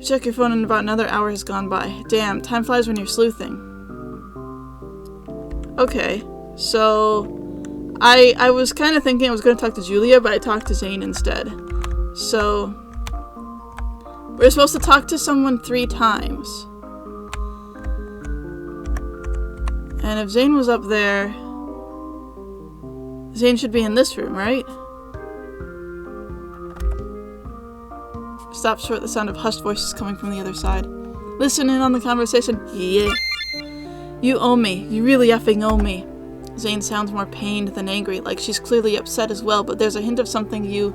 You check your phone and about another hour has gone by. Damn, time flies when you're sleuthing. Okay, so I was kind of thinking I was going to talk to Julia, but I talked to Zane instead. So we're supposed to talk to someone 3 times. And if Zane was up there, Zane should be in this room, right? Stop short, the sound of hushed voices coming from the other side. Listen in on the conversation. Yeah. You owe me. You really effing owe me. Zane sounds more pained than angry, like she's clearly upset as well, but there's a hint of something you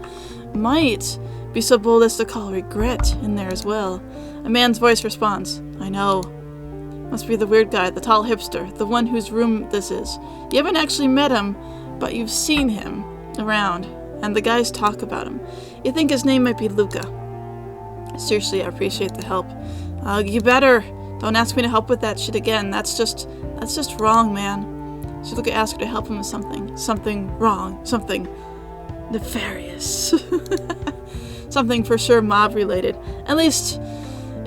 might be so bold as to call regret in there as well. A man's voice responds. I know. Must be the weird guy, the tall hipster, the one whose room this is. You haven't actually met him, but you've seen him around, and the guys talk about him. You think his name might be Luca. Seriously, I appreciate the help. You better. Don't ask me to help with that shit again. That's just wrong, man. So Luca asked her to help him with something. Something wrong. Something nefarious. Something for sure mob-related. At least,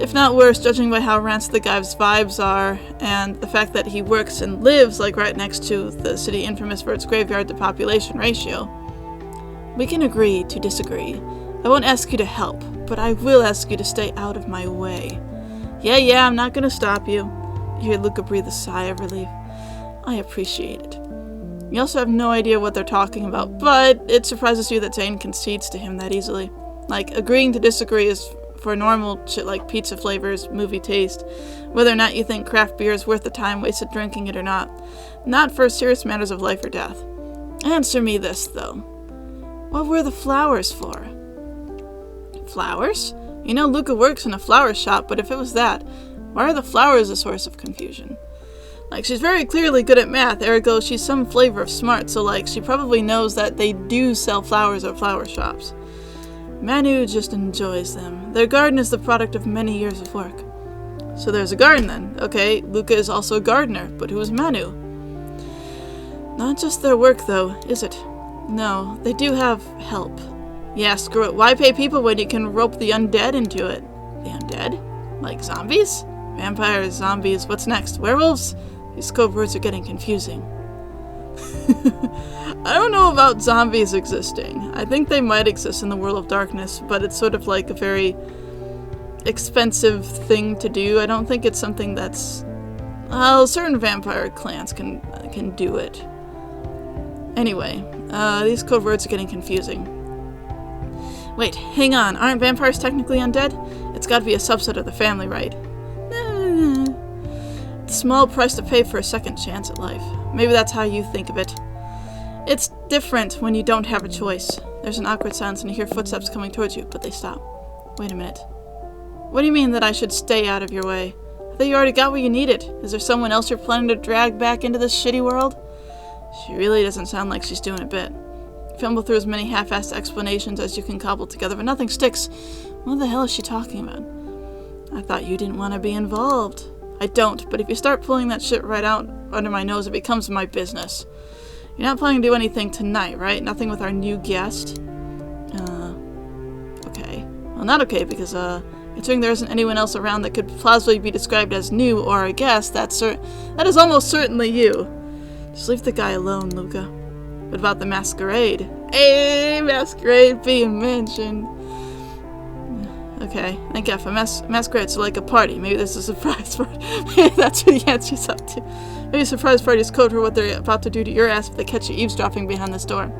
if not worse, judging by how rancid the guy's vibes are, and the fact that he works and lives like right next to the city infamous for its graveyard-to-population ratio. We can agree to disagree. I won't ask you to help, but I will ask you to stay out of my way. Yeah, I'm not gonna stop you. You hear Luca breathe a sigh of relief. I appreciate it. You also have no idea what they're talking about, but it surprises you that Zane concedes to him that easily. Like, agreeing to disagree is for normal shit like pizza flavors, movie taste, whether or not you think craft beer is worth the time wasted drinking it or not. Not for serious matters of life or death. Answer me this, though. What were the flowers for? Flowers? You know Luca works in a flower shop, but if it was that, why are the flowers a source of confusion? Like, she's very clearly good at math, ergo she's some flavor of smart, so like, she probably knows that they do sell flowers at flower shops. Manu just enjoys them. Their garden is the product of many years of work. So there's a garden then. Okay, Luca is also a gardener, but who's Manu? Not just their work though, is it? No, they do have help. Yeah, screw it. Why pay people when you can rope the undead into it? The undead? Like zombies? Vampires, zombies, what's next? Werewolves? These code words are getting confusing. I don't know about zombies existing. I think they might exist in the world of darkness, but it's sort of like a very expensive thing to do. I don't think it's something that's... Well, certain vampire clans can do it. Anyway, these code words are getting confusing. Wait, hang on. Aren't vampires technically undead? It's gotta be a subset of the family, right? Small price to pay for a second chance at life. Maybe that's how you think of it. It's different when you don't have a choice. There's an awkward silence and you hear footsteps coming towards you, but they stop. Wait a minute. What do you mean that I should stay out of your way? I thought you already got what you needed. Is there someone else you're planning to drag back into this shitty world? She really doesn't sound like she's doing a bit. Fumble through as many half-assed explanations as you can cobble together, but nothing sticks. What the hell is she talking about? I thought you didn't want to be involved. I don't, but if you start pulling that shit right out under my nose, it becomes my business. You're not planning to do anything tonight, right? Nothing with our new guest? Okay. Well, not okay, because, considering there isn't anyone else around that could plausibly be described as new or a guest, that is almost certainly you. Just leave the guy alone, Luca. What about the masquerade? Hey, masquerade being mentioned. Okay, thank God for masquerades are like a party. Maybe this is a surprise party. Maybe that's what Yancey's up to. Maybe a surprise party is code for what they're about to do to your ass if they catch you eavesdropping behind this door.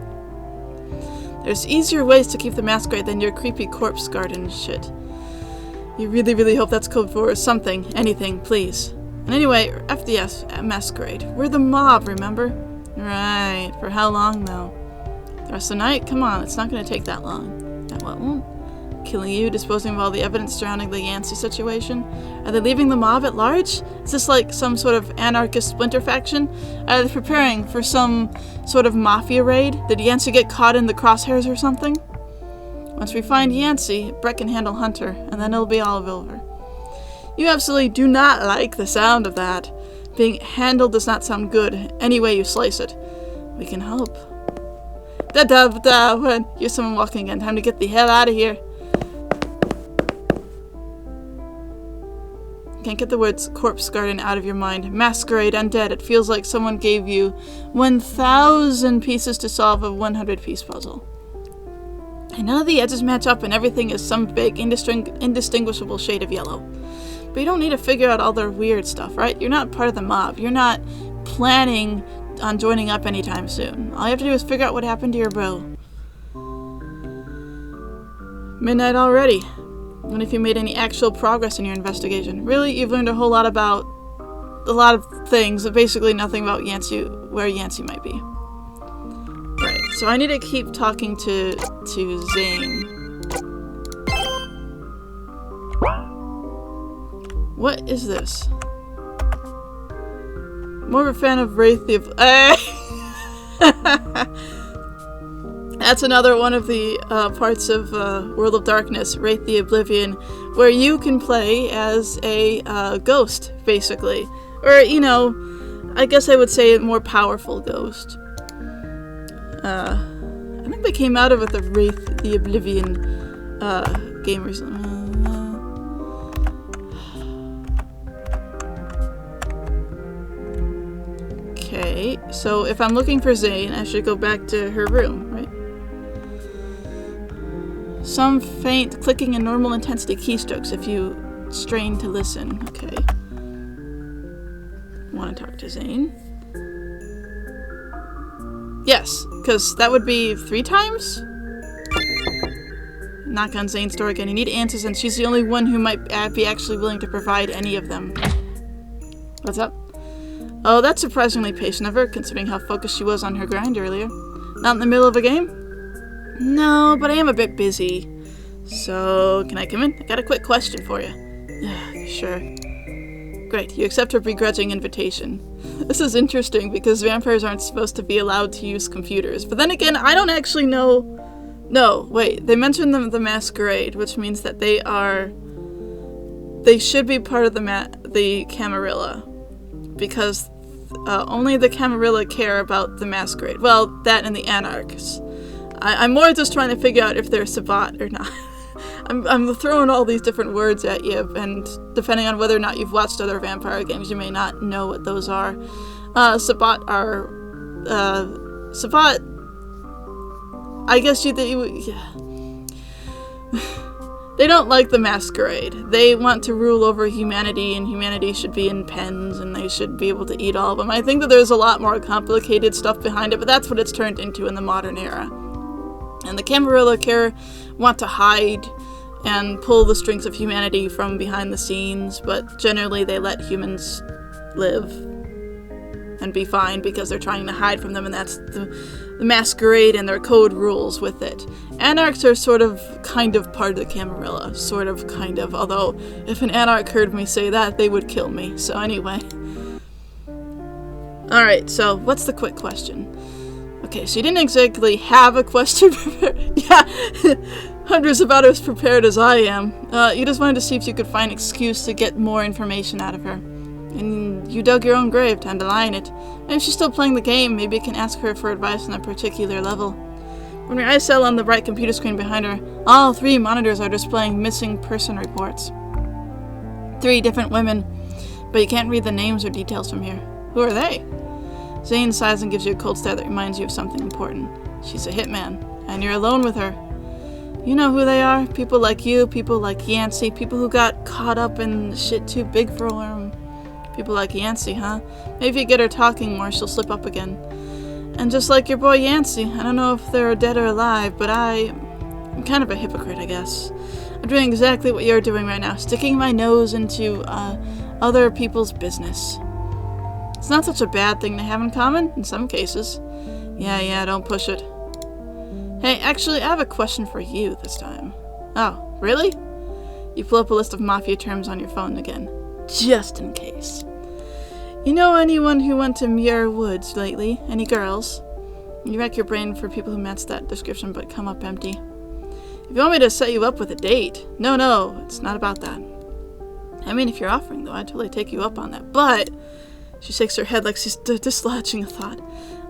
There's easier ways to keep the masquerade than your creepy corpse garden shit. You really, really hope that's code for something, anything, please. And anyway, FDS, masquerade. We're the mob, remember? Right, for how long though? The rest of the night? Come on, it's not going to take that long. That what won't? Killing you, disposing of all the evidence surrounding the Yancey situation? Are they leaving the mob at large? Is this like some sort of anarchist splinter faction? Are they preparing for some sort of mafia raid? Did Yancey get caught in the crosshairs or something? Once we find Yancey, Brett can handle Hunter, and then it'll be all over. You absolutely do not like the sound of that. Being handled does not sound good, any way you slice it. We can hope. Da-da-da, when here's someone walking again. Time to get the hell out of here. Can't get the words corpse garden out of your mind. Masquerade, undead. It feels like someone gave you 1,000 pieces to solve a 100-piece puzzle. And none of the edges match up and everything is some vague, indistinguishable shade of yellow. But you don't need to figure out all the weird stuff, right? You're not part of the mob. You're not planning on joining up anytime soon. All you have to do is figure out what happened to your bro. Midnight already. Wonder if you made any actual progress in your investigation. Really, you've learned a whole lot about a lot of things, but basically nothing about Yancey, where Yancey might be. Right, so I need to keep talking to Zane. What is this? More of a fan of Wraith the That's another one of the parts of World of Darkness, Wraith the Oblivion, where you can play as a ghost, basically. Or, you know, I guess I would say a more powerful ghost. I think they came out of it, the Wraith the Oblivion game recently. Okay, so if I'm looking for Zane, I should go back to her room, right? Some faint clicking and normal intensity keystrokes if you strain to listen. Okay. Want to talk to Zane? Yes, because that would be 3 times? Knock on Zane's door again. You need answers and she's the only one who might be actually willing to provide any of them. What's up? Oh, that's surprisingly patient of her, considering how focused she was on her grind earlier. Not in the middle of a game? No, but I am a bit busy. So, can I come in? I got a quick question for you. Sure. Great, you accept her begrudging invitation. This is interesting because vampires aren't supposed to be allowed to use computers. But then again, I don't actually know... No, wait, they mentioned the Masquerade, which means that they are... They should be part of the Camarilla. Because only the Camarilla care about the Masquerade. Well, that and the Anarchs. I'm more just trying to figure out if they're Sabbat or not. I'm throwing all these different words at you, and depending on whether or not you've watched other vampire games, you may not know what those are. Sabbat are... Sabbat... I guess yeah. They don't like the Masquerade. They want to rule over humanity, and humanity should be in pens, and they should be able to eat all of them. I think that there's a lot more complicated stuff behind it, but that's what it's turned into in the modern era. And the Camarilla want to hide and pull the strings of humanity from behind the scenes, but generally they let humans live and be fine because they're trying to hide from them, and that's the Masquerade and their code rules with it. Anarchs are sort of, kind of part of the Camarilla. Sort of, kind of, although if an Anarch heard me say that, they would kill me. So anyway. Alright, so what's the quick question? Okay, so you didn't exactly have a question prepared. Yeah, hundreds about as prepared as I am. You just wanted to see if you could find an excuse to get more information out of her. And you dug your own grave, time to lie in it. And if she's still playing the game, maybe you can ask her for advice on a particular level. When your eyes settle on the bright computer screen behind her, all 3 monitors are displaying missing person reports. 3 different women, but you can't read the names or details from here. Who are they? Zane sighs and gives you a cold stare that reminds you of something important. She's a hitman, and you're alone with her. You know who they are? People like you, people like Yancey, people who got caught up in shit too big for them. People like Yancey, huh? Maybe if you get her talking more, she'll slip up again. And just like your boy Yancey, I don't know if they're dead or alive, but I'm kind of a hypocrite, I guess. I'm doing exactly what you're doing right now, sticking my nose into other people's business. It's not such a bad thing to have in common, in some cases. Yeah, don't push it. Hey, actually, I have a question for you this time. Oh, really? You pull up a list of Mafia terms on your phone again. Just in case. You know anyone who went to Muir Woods lately? Any girls? You rack your brain for people who match that description but come up empty. If you want me to set you up with a date, no, it's not about that. I mean, if you're offering, though, I'd totally take you up on that, but... She shakes her head like she's dislodging a thought.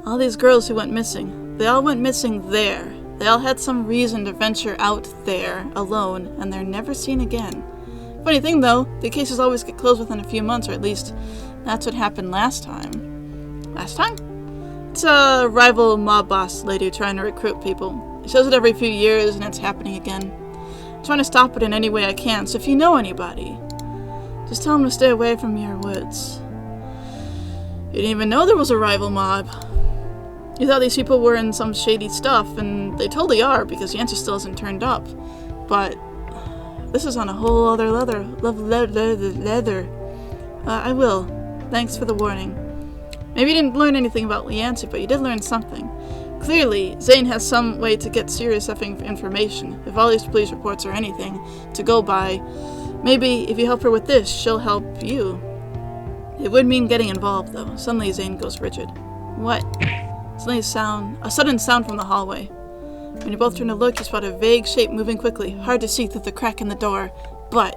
All these girls who went missing, they all went missing there. They all had some reason to venture out there, alone, and they're never seen again. Funny thing though, the cases always get closed within a few months, or at least that's what happened last time. Last time? It's a rival mob boss lady trying to recruit people. She does it every few years and it's happening again. I'm trying to stop it in any way I can, so if you know anybody, just tell them to stay away from your woods. You didn't even know there was a rival mob. You thought these people were in some shady stuff, and they totally are because Yancey still hasn't turned up. But this is on a whole other leather. I will. Thanks for the warning. Maybe you didn't learn anything about Yancey, but you did learn something. Clearly, Zane has some way to get serious effing information. If all these police reports are anything to go by, maybe if you help her with this, she'll help you. It would mean getting involved, though. Suddenly, Zane goes rigid. What? Suddenly, a sudden sound from the hallway. When you both turn to look, you spot a vague shape moving quickly, hard to see through the crack in the door. But...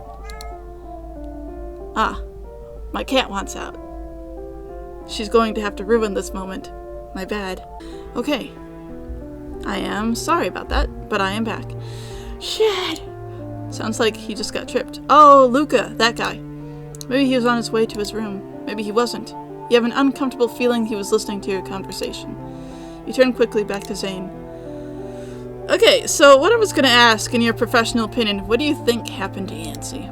ah, my cat wants out. She's going to have to ruin this moment. My bad. Okay. I am sorry about that, but I am back. Shit! Sounds like he just got tripped. Oh, Luca, that guy. Maybe he was on his way to his room. Maybe he wasn't. You have an uncomfortable feeling he was listening to your conversation. You turn quickly back to Zane. Okay, so what I was going to ask, in your professional opinion, what do you think happened to Yancey?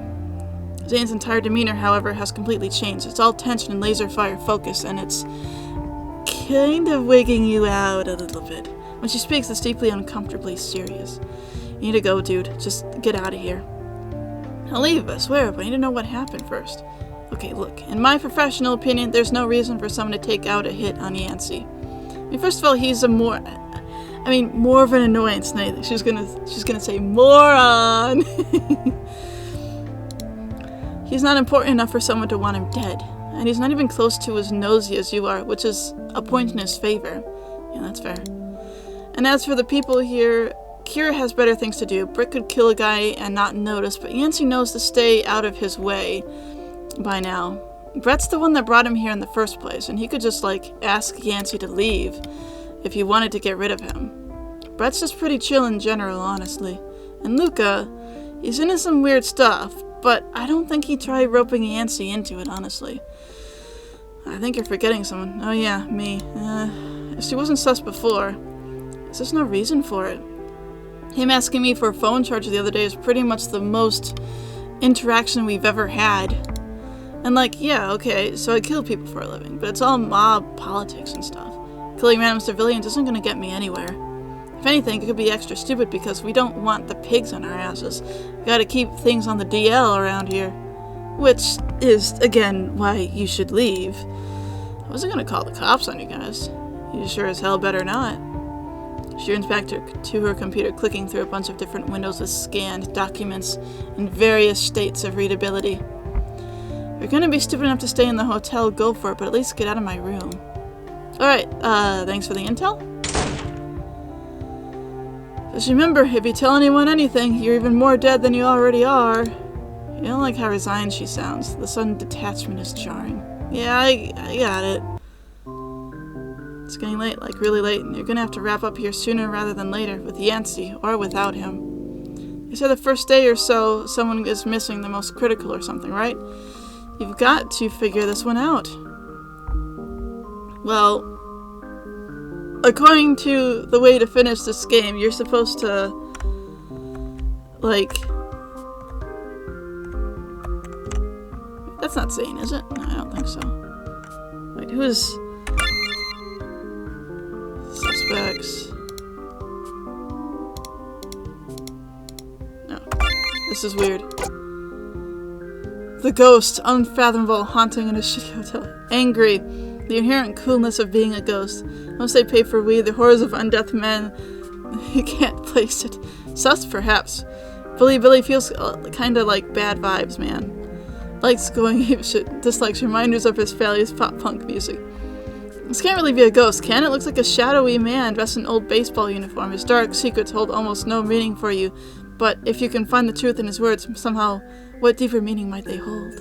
Zane's entire demeanor, however, has completely changed. It's all tension and laser fire focus, and it's kind of wigging you out a little bit. When she speaks, it's deeply uncomfortably serious. You need to go, dude. Just get out of here. I'll leave, I swear, but I need to know what happened first. Okay, look, in my professional opinion, there's no reason for someone to take out a hit on Yancey. I mean, first of all, he's more of an annoyance than anything. She's gonna say moron. He's not important enough for someone to want him dead, and he's not even close to as nosy as you are, which is a point in his favor. Yeah, that's fair. And as for the people here, Kira has better things to do. Brick could kill a guy and not notice, but Yancey knows to stay out of his way by now. Brett's the one that brought him here in the first place, and he could just, ask Yancey to leave if he wanted to get rid of him. Brett's just pretty chill in general, honestly. And Luca, he's into some weird stuff, but I don't think he'd try roping Yancey into it, honestly. I think you're forgetting someone. Oh yeah, me. If she wasn't sus before, there's just no reason for it. Him asking me for a phone charger the other day is pretty much the most interaction we've ever had. And yeah, okay, so I kill people for a living, but it's all mob politics and stuff. Killing random civilians isn't gonna get me anywhere. If anything, it could be extra stupid because we don't want the pigs on our asses. We gotta keep things on the DL around here. Which is, again, why you should leave. I wasn't gonna call the cops on you guys. You sure as hell better not. She turns back to her computer, clicking through a bunch of different windows with scanned documents in various states of readability. If you're gonna be stupid enough to stay in the hotel, go for it, but at least get out of my room. Alright, thanks for the intel. Just remember, if you tell anyone anything, you're even more dead than you already are. You don't like how resigned she sounds. The sudden detachment is jarring. Yeah, I got it. It's getting late, really late, and you're gonna have to wrap up here sooner rather than later, with Yancey, or without him. You said the first day or so, someone is missing, the most critical or something, right? You've got to figure this one out. Well, according to the way to finish this game, you're supposed to, that's not Zane, is it? No, I don't think so. Wait, who is... Suspects... No. This is weird. The ghost, unfathomable, haunting in a shitty hotel. Angry. The inherent coolness of being a ghost. Once they pay for weed, the horrors of undeath men. You can't place it. Sus, perhaps. Billy feels kinda like bad vibes, man. Likes going apeshit. Dislikes reminders of his family's pop-punk music. This can't really be a ghost, can it? Looks like a shadowy man dressed in an old baseball uniform. His dark secrets hold almost no meaning for you, but if you can find the truth in his words, somehow, what deeper meaning might they hold?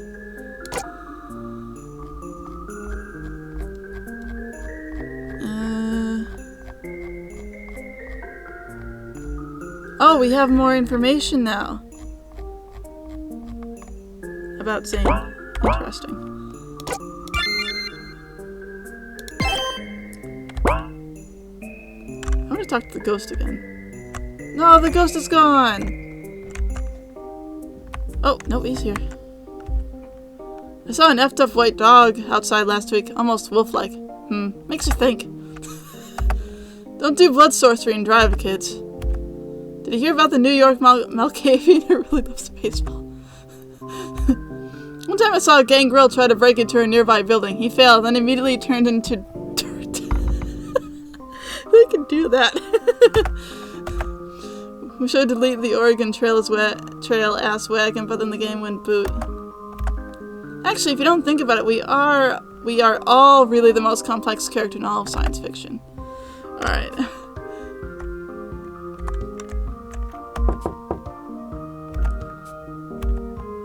Oh, we have more information now. about Zane. Interesting. I want to talk to the ghost again. No, the ghost is gone! Oh, no, he's here. I saw an effed up white dog outside last week, almost wolf-like. Makes you think. Don't do blood sorcery and drive, kids. Did you hear about the New York Malkavian who really loves baseball? One time I saw a gangrel try to break into a nearby building. He failed, then immediately turned into dirt. They can do that. We should delete the Oregon Trail ass wagon, but then the game went boot. Actually, if you don't think about it, we are all really the most complex character in all of science fiction. Alright.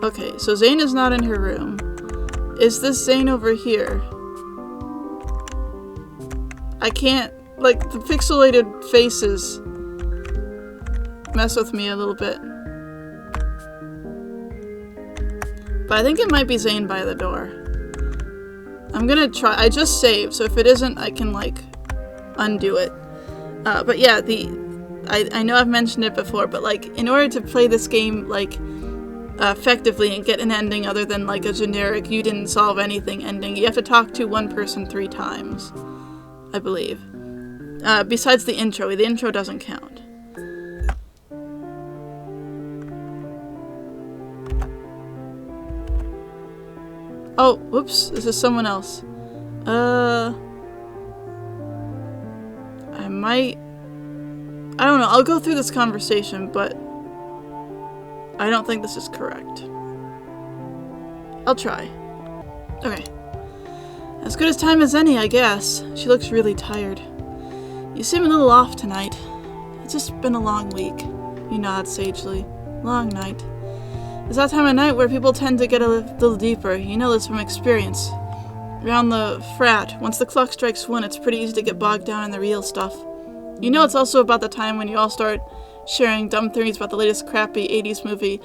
Okay, so Zane is not in her room. Is this Zane over here? I can't, like, the pixelated faces mess with me a little bit. But I think it might be Zane by the door. I'm gonna try. I just saved, so if it isn't, I can, like, undo it. But yeah, I know I've mentioned it before, but, like, in order to play this game, like, effectively and get an ending other than, like, a generic you didn't solve anything ending, you have to talk to one person 3 times, I believe. Besides the intro doesn't count. Oh, whoops, this is someone else. I don't know, I'll go through this conversation, but I don't think this is correct. I'll try. Okay. As good as time as any, I guess. She looks really tired. You seem a little off tonight. It's just been a long week. You nod sagely. Long night. It's that time of night where people tend to get a little deeper. You know this from experience. Around the frat, once the clock strikes 1, it's pretty easy to get bogged down in the real stuff. You know it's also about the time when you all start sharing dumb theories about the latest crappy 80s movie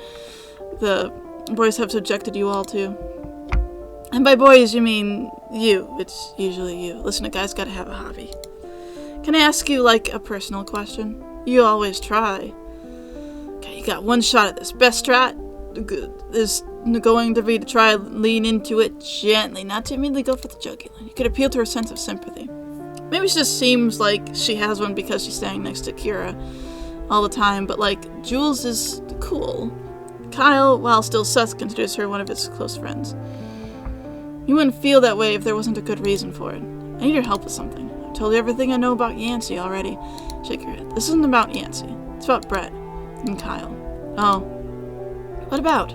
the boys have subjected you all to. And by boys, you mean you. It's usually you. Listen, a guy's gotta have a hobby. Can I ask you, like, a personal question? You always try. Okay, you got one shot at this. Best strat is going to be to try and lean into it gently, not to immediately go for the jugular. You could appeal to her sense of sympathy. Maybe she just seems like she has one because she's standing next to Kira all the time, but, like, Jules is cool. Kyle, while still sus, considers her one of his close friends. You wouldn't feel that way if there wasn't a good reason for it. I need your help with something. I've told you everything I know about Yancey already. Shake your head. This isn't about Yancey. It's about Brett and Kyle. Oh. What about?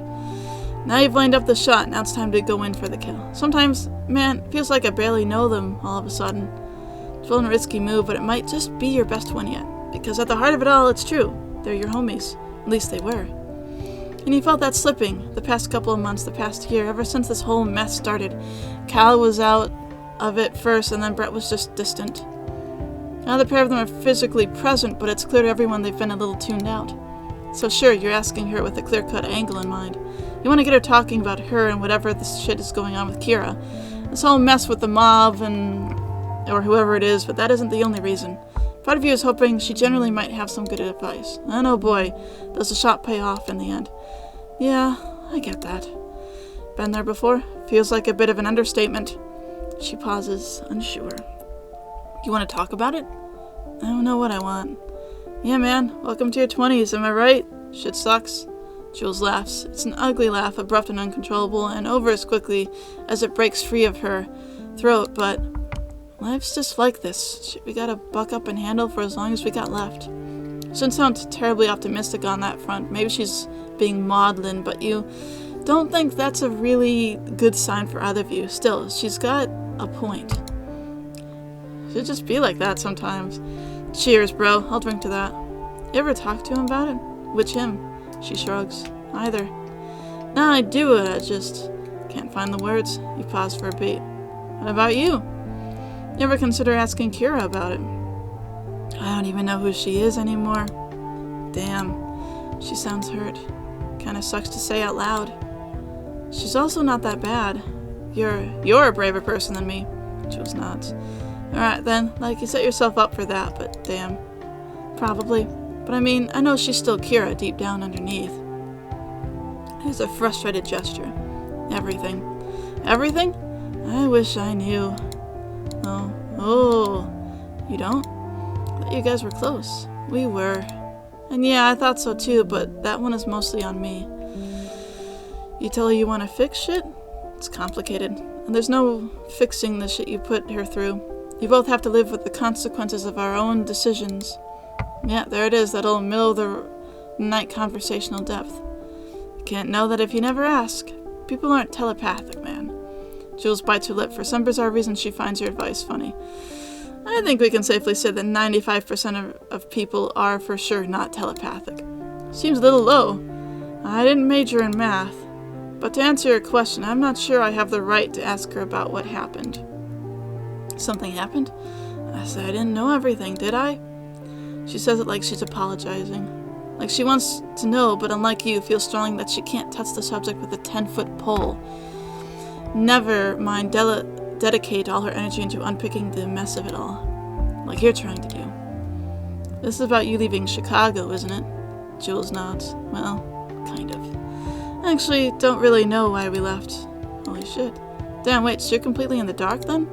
Now you've lined up the shot, now it's time to go in for the kill. Sometimes, man, it feels like I barely know them all of a sudden. It's a risky move, but it might just be your best one yet. Because at the heart of it all, it's true. They're your homies. At least they were. And you felt that slipping the past couple of months, the past year, ever since this whole mess started. Kyle was out of it first, and then Brett was just distant. Now the pair of them are physically present, but it's clear to everyone they've been a little tuned out. So sure, you're asking her with a clear-cut angle in mind. You want to get her talking about her and whatever this shit is going on with Kira. This whole mess with the mob or whoever it is, but that isn't the only reason. Part of you is hoping she generally might have some good advice. And oh boy, does the shot pay off in the end. Yeah, I get that. Been there before? Feels like a bit of an understatement. She pauses, unsure. You want to talk about it? I don't know what I want. Yeah, man, welcome to your 20s, am I right? Shit sucks. Jules laughs. It's an ugly laugh, abrupt and uncontrollable, and over as quickly as it breaks free of her throat, but life's just like this. Shit we gotta buck up and handle for as long as we got left. Shouldn't sound terribly optimistic on that front. Maybe she's being maudlin, but you don't think that's a really good sign for either of you. Still, she's got a point. Should just be like that sometimes. Cheers, bro. I'll drink to that. You ever talk to him about it? Which him? She shrugs. Either. No, I do it. I just can't find the words. You pause for a beat. What about you? You ever consider asking Kira about it? I don't even know who she is anymore. Damn. She sounds hurt. Kinda sucks to say out loud. She's also not that bad. You're a braver person than me. Jules nods. Alright then, like you set yourself up for that, but damn. Probably. But I mean, I know she's still Kira deep down underneath. It was a frustrated gesture. Everything. Everything? I wish I knew. Oh, you don't? I thought you guys were close. We were. And yeah, I thought so too, but that one is mostly on me. You tell her you want to fix shit? It's complicated. And there's no fixing the shit you put her through. You both have to live with the consequences of our own decisions. Yeah, there it is, that old middle-of-the-night conversational depth. You can't know that if you never ask. People aren't telepathic, man. Jules bites her lip. For some bizarre reason, she finds your advice funny. I think we can safely say that 95% of people are for sure not telepathic. Seems a little low. I didn't major in math. But to answer your question, I'm not sure I have the right to ask her about what happened. Something happened? I said I didn't know everything, did I? She says it like she's apologizing. Like she wants to know, but unlike you, feels strongly that she can't touch the subject with a 10-foot pole. Never mind dedicate all her energy into unpicking the mess of it all. Like you're trying to do. This is about you leaving Chicago, isn't it? Jules nods. Well, kind of. I actually don't really know why we left. Holy shit. Damn, wait, so you're completely in the dark then?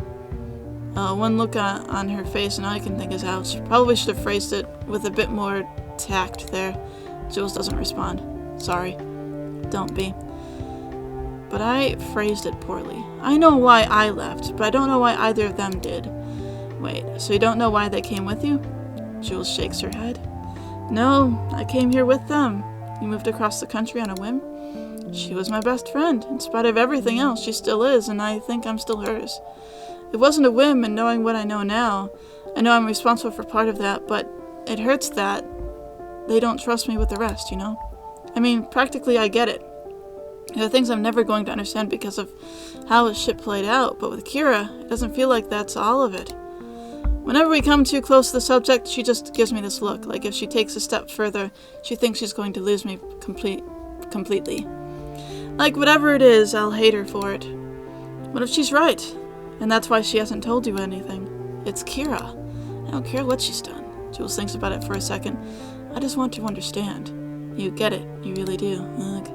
One look on her face and all I can think is ouch. Probably should have phrased it with a bit more tact there. Jules doesn't respond. Sorry. Don't be. But I phrased it poorly. I know why I left, but I don't know why either of them did. Wait, so you don't know why they came with you? Jules shakes her head. No, I came here with them. You moved across the country on a whim? She was my best friend. In spite of everything else, she still is, and I think I'm still hers. It wasn't a whim, and knowing what I know now, I know I'm responsible for part of that, but it hurts that they don't trust me with the rest, you know? I mean, practically I get it. There are things I'm never going to understand because of how his shit played out, but with Kira, it doesn't feel like that's all of it. Whenever we come too close to the subject, she just gives me this look, like if she takes a step further, she thinks she's going to lose me completely. Like, whatever it is, I'll hate her for it. What if she's right? And that's why she hasn't told you anything. It's Kira. I don't care what she's done. Jules thinks about it for a second. I just want to understand. You get it. You really do. Ugh.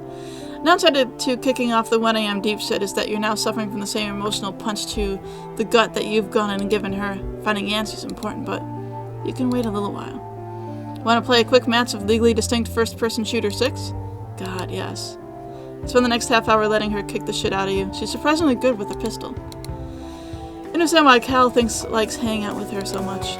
Downside to kicking off the 1 a.m. deep shit is that you're now suffering from the same emotional punch to the gut that you've gone in and given her. Finding Yancy's important, but you can wait a little while. Want to play a quick match of legally distinct first-person shooter 6? God, yes. Spend the next half hour letting her kick the shit out of you. She's surprisingly good with a pistol. I understand why Cal likes hanging out with her so much.